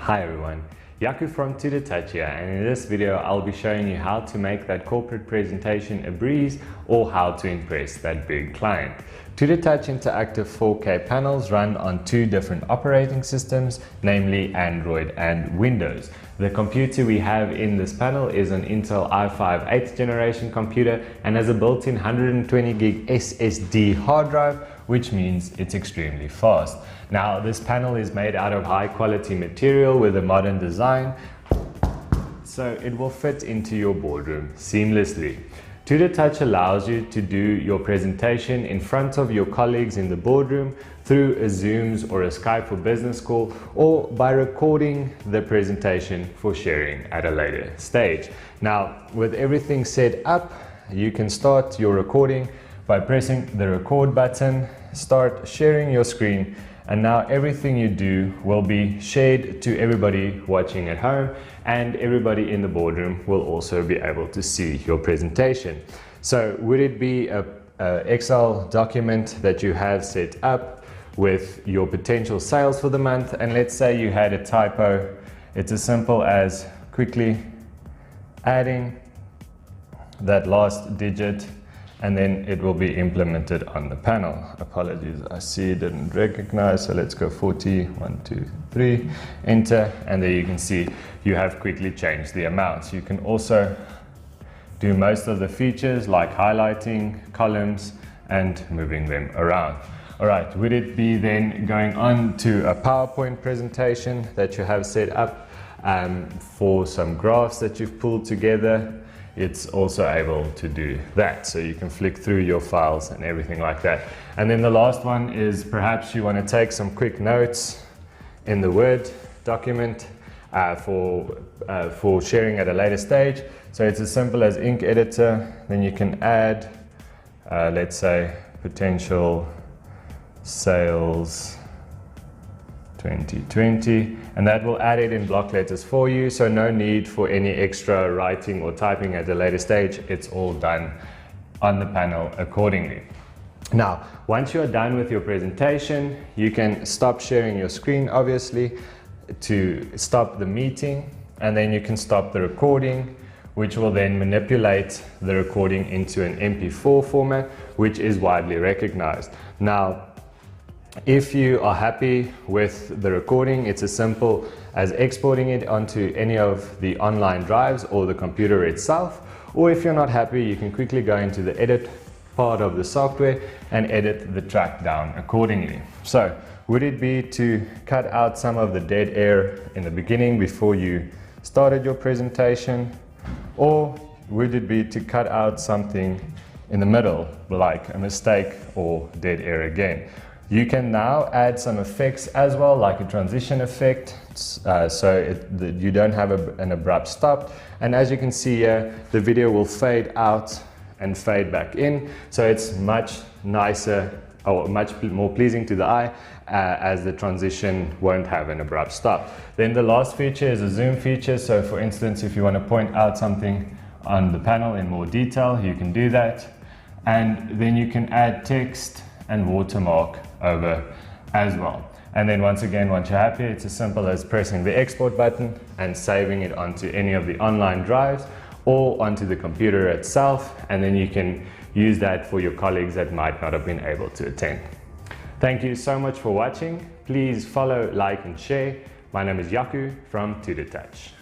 Hi everyone, Yaku from tutortouch here, and in this video I'll be showing you how to make that corporate presentation a breeze or how to impress that big client. tutortouch interactive 4K panels run on two different operating systems, namely Android and Windows. The computer we have in this panel is an Intel i5 8th generation computer and has a built-in 120 gig SSD hard drive, which means it's extremely fast. Now, this panel is made out of high quality material with a modern design, so it will fit into your boardroom seamlessly. tutortouch allows you to do your presentation in front of your colleagues in the boardroom through a Zoom or a Skype for business call, or by recording the presentation for sharing at a later stage. Now, with everything set up, you can start your recording by pressing the record button, start sharing your screen, and now everything you do will be shared to everybody watching at home, and everybody in the boardroom will also be able to see your presentation. So would it be a Excel document that you have set up with your potential sales for the month, and let's say you had a typo? It's as simple as quickly adding that last digit, and then it will be implemented on the panel. Apologies, I see it didn't recognize, so let's go 40, 1, 2, 3, enter, and there you can see you have quickly changed the amounts. You can also do most of the features like highlighting columns and moving them around. All right, would it be then going on to a PowerPoint presentation that you have set up for some graphs that you've pulled together? It's also able to do that, so you can flick through your files and everything like that. And then the last one is perhaps you want to take some quick notes in the Word document for sharing at a later stage. So it's as simple as ink editor. Then you can add let's say potential sales 2020, and that will add it in block letters for you, so no need for any extra writing or typing at a later stage. It's all done on the panel accordingly. Now, once you're done with your presentation, you can stop sharing your screen, obviously, to stop the meeting, and then you can stop the recording, which will then manipulate the recording into an MP4 format, which is widely recognized. Now, if you are happy with the recording, it's as simple as exporting it onto any of the online drives or the computer itself. Or if you're not happy, you can quickly go into the edit part of the software and edit the track down accordingly. So, would it be to cut out some of the dead air in the beginning before you started your presentation? Or would it be to cut out something in the middle, like a mistake or dead air again? You can now add some effects as well, like a transition effect, you don't have an abrupt stop. And as you can see here, the video will fade out and fade back in, so it's much nicer or much more pleasing to the eye, as the transition won't have an abrupt stop. Then the last feature is a zoom feature. So for instance, if you want to point out something on the panel in more detail, you can do that. And then you can add text and watermark over as well. And then once again, once you're happy, it's as simple as pressing the export button and saving it onto any of the online drives or onto the computer itself, and then you can use that for your colleagues that might not have been able to attend. Thank you so much for watching. Please follow, like, and share. My name is Yaku from tutortouch.